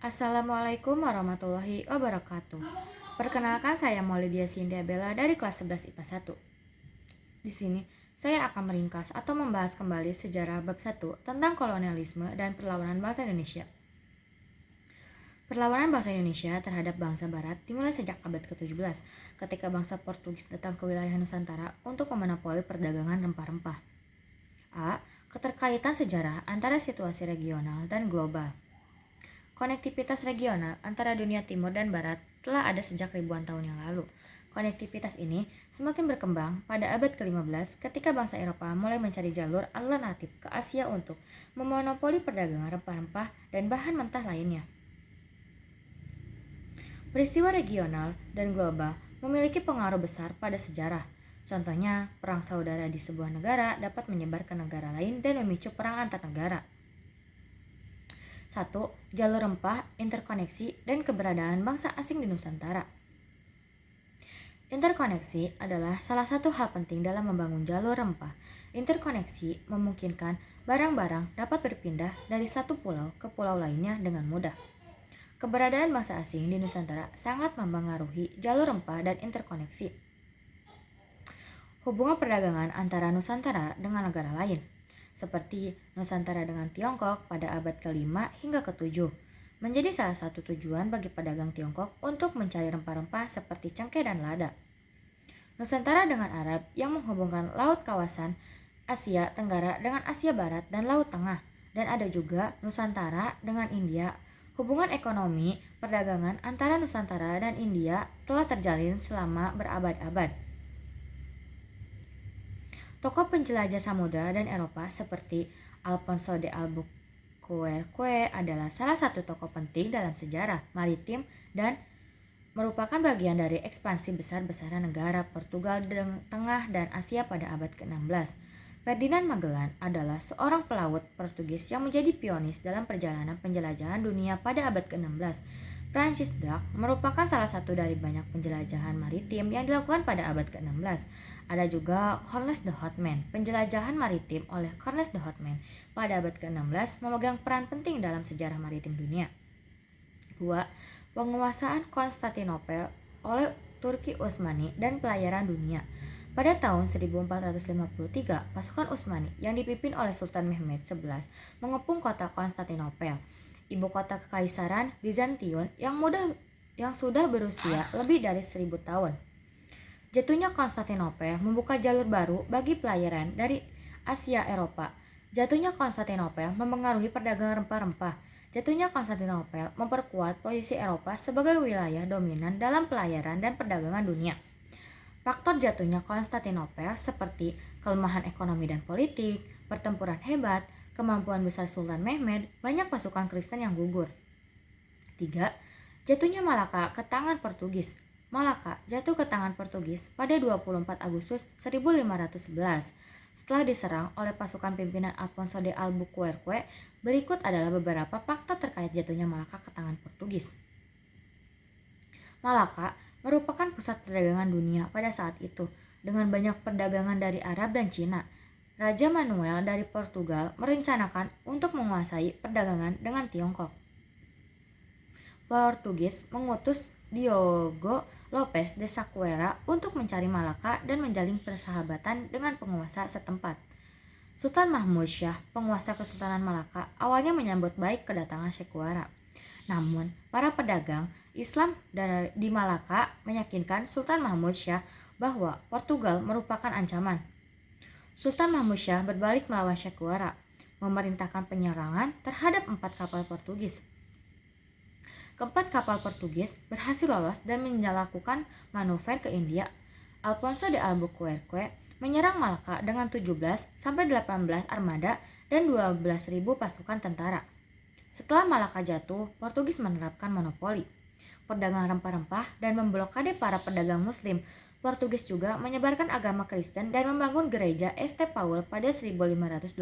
Assalamualaikum warahmatullahi wabarakatuh. Perkenalkan, saya Maulidia Sindia Bella dari kelas 11 IPA 1. Di sini saya akan meringkas atau membahas kembali sejarah bab 1 tentang kolonialisme dan perlawanan bangsa Indonesia. Perlawanan bangsa Indonesia terhadap bangsa Barat dimulai sejak abad ke-17 ketika bangsa Portugis datang ke wilayah Nusantara untuk memonopoli perdagangan rempah-rempah. A. Keterkaitan sejarah antara situasi regional dan global. Konektivitas regional antara dunia timur dan barat telah ada sejak ribuan tahun yang lalu. Konektivitas ini semakin berkembang pada abad ke-15 ketika bangsa Eropa mulai mencari jalur alternatif ke Asia untuk memonopoli perdagangan rempah-rempah dan bahan mentah lainnya. Peristiwa regional dan global memiliki pengaruh besar pada sejarah. Contohnya, perang saudara di sebuah negara dapat menyebar ke negara lain dan memicu perang antar negara. 1. Jalur rempah, interkoneksi, dan keberadaan bangsa asing di Nusantara. Interkoneksi adalah salah satu hal penting dalam membangun jalur rempah. Interkoneksi memungkinkan barang-barang dapat berpindah dari satu pulau ke pulau lainnya dengan mudah. Keberadaan bangsa asing di Nusantara sangat mempengaruhi jalur rempah dan interkoneksi. Hubungan perdagangan antara Nusantara dengan negara lain, seperti Nusantara dengan Tiongkok pada abad ke-5 hingga ke-7, menjadi salah satu tujuan bagi pedagang Tiongkok untuk mencari rempah-rempah seperti cengkeh dan lada. Nusantara dengan Arab yang menghubungkan laut kawasan Asia Tenggara dengan Asia Barat dan Laut Tengah, dan ada juga Nusantara dengan India. Hubungan ekonomi perdagangan antara Nusantara dan India telah terjalin selama berabad-abad. Tokoh penjelajah samudra dan Eropa seperti Alfonso de Albuquerque adalah salah satu tokoh penting dalam sejarah maritim dan merupakan bagian dari ekspansi besar-besaran negara Portugal Tengah dan Asia pada abad ke-16. Ferdinand Magellan adalah seorang pelaut Portugis yang menjadi pionis dalam perjalanan penjelajahan dunia pada abad ke-16. Francis Drake merupakan salah satu dari banyak penjelajahan maritim yang dilakukan pada abad ke-16. Ada juga Cornelis de Houtman. Penjelajahan maritim oleh Cornelis de Houtman pada abad ke-16 memegang peran penting dalam sejarah maritim dunia. 2. Penguasaan Konstantinopel oleh Turki Utsmani dan pelayaran dunia. Pada tahun 1453, pasukan Utsmani yang dipimpin oleh Sultan Mehmed XI mengepung kota Konstantinopel, ibu kota kekaisaran Bizantium yang sudah berusia lebih dari 1000 tahun. Jatuhnya Konstantinopel membuka jalur baru bagi pelayaran dari Asia Eropa. Jatuhnya Konstantinopel mempengaruhi perdagangan rempah-rempah. Jatuhnya Konstantinopel memperkuat posisi Eropa sebagai wilayah dominan dalam pelayaran dan perdagangan dunia. Faktor jatuhnya Konstantinopel seperti kelemahan ekonomi dan politik, pertempuran hebat, kemampuan besar Sultan Mehmed, banyak pasukan Kristen yang gugur. 3. Jatuhnya Malaka ke tangan Portugis. Malaka jatuh ke tangan Portugis pada 24 Agustus 1511 setelah diserang oleh pasukan pimpinan Alfonso de Albuquerque. Berikut adalah beberapa fakta terkait jatuhnya Malaka ke tangan Portugis. Malaka merupakan pusat perdagangan dunia pada saat itu, dengan banyak perdagangan dari Arab dan Cina. Raja Manuel dari Portugal merencanakan untuk menguasai perdagangan dengan Tiongkok. Portugis mengutus Diogo Lopes de Saqueira untuk mencari Malaka dan menjalin persahabatan dengan penguasa setempat. Sultan Mahmud Syah, penguasa Kesultanan Malaka, awalnya menyambut baik kedatangan Saqueira. Namun, para pedagang Islam di Malaka meyakinkan Sultan Mahmud Syah bahwa Portugal merupakan ancaman. Sultan Mahmud Syah berbalik melawan Saqueira, memerintahkan penyerangan terhadap 4 kapal Portugis. Keempat kapal Portugis berhasil lolos dan melakukan manuver ke India. Alfonso de Albuquerque menyerang Malaka dengan 17-18 armada dan 12.000 pasukan tentara. Setelah Malaka jatuh, Portugis menerapkan monopoli perdagangan rempah-rempah dan memblokade para pedagang Muslim. Portugis juga menyebarkan agama Kristen dan membangun gereja St. Paul pada 1521.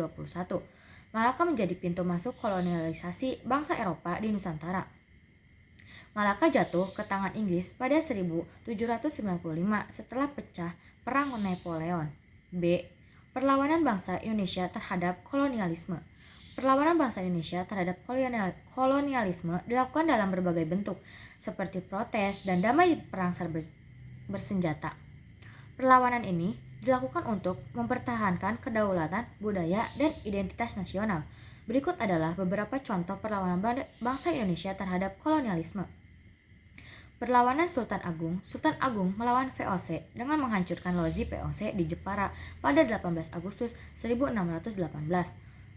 Malaka menjadi pintu masuk kolonialisasi bangsa Eropa di Nusantara. Malaka jatuh ke tangan Inggris pada 1795 setelah pecah Perang Napoleon. B. Perlawanan bangsa Indonesia terhadap kolonialisme. Perlawanan bangsa Indonesia terhadap kolonialisme dilakukan dalam berbagai bentuk, seperti protes dan damai perang bersenjata. Perlawanan ini dilakukan untuk mempertahankan kedaulatan, budaya, dan identitas nasional. Berikut adalah beberapa contoh perlawanan bangsa Indonesia terhadap kolonialisme. Perlawanan Sultan Agung. Sultan Agung melawan VOC dengan menghancurkan lozi VOC di Jepara pada 18 Agustus 1618.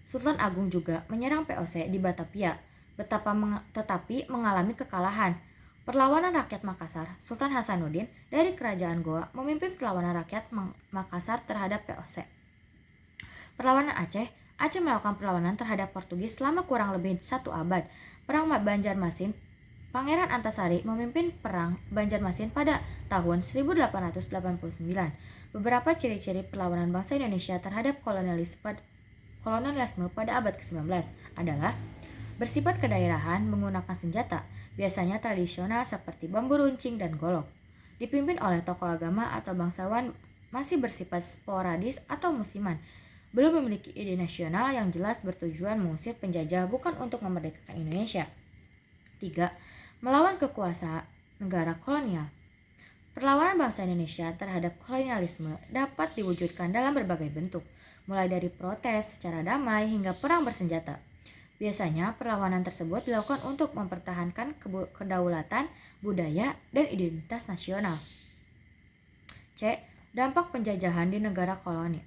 Sultan Agung juga menyerang VOC di Batavia, tetapi mengalami kekalahan. Perlawanan rakyat Makassar. Sultan Hasanuddin dari Kerajaan Goa memimpin perlawanan rakyat Makassar terhadap VOC. Perlawanan Aceh. Aceh melakukan perlawanan terhadap Portugis selama kurang lebih 1 abad. Perang Banjarmasin. Pangeran Antasari memimpin Perang Banjarmasin pada tahun 1889. Beberapa ciri-ciri perlawanan bangsa Indonesia terhadap kolonialisme pada abad ke-19 adalah bersifat kedaerahan menggunakan senjata, biasanya tradisional seperti bambu runcing dan golok. Dipimpin oleh tokoh agama atau bangsawan, masih bersifat sporadis atau musiman. Belum memiliki ide nasional yang jelas, bertujuan mengusir penjajah bukan untuk memerdekakan Indonesia. 3. Melawan kekuasaan negara kolonial. Perlawanan bangsa Indonesia terhadap kolonialisme dapat diwujudkan dalam berbagai bentuk, mulai dari protes secara damai hingga perang bersenjata. Biasanya perlawanan tersebut dilakukan untuk mempertahankan kedaulatan, budaya, dan identitas nasional. C. Dampak penjajahan di negara koloni.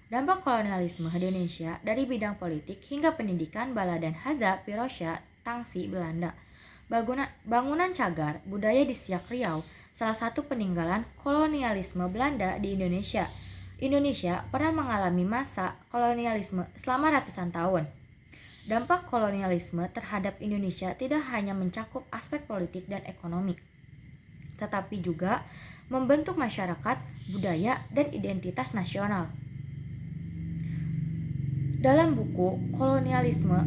Dampak kolonialisme di Indonesia dari bidang politik hingga pendidikan Bala dan Hadza Pirosya Tangsi Belanda. Bangunan cagar budaya di Siak Riau, salah satu peninggalan kolonialisme Belanda di Indonesia. Indonesia pernah mengalami masa kolonialisme selama ratusan tahun. Dampak kolonialisme terhadap Indonesia tidak hanya mencakup aspek politik dan ekonomi, tetapi juga membentuk masyarakat, budaya, dan identitas nasional. Dalam buku Kolonialisme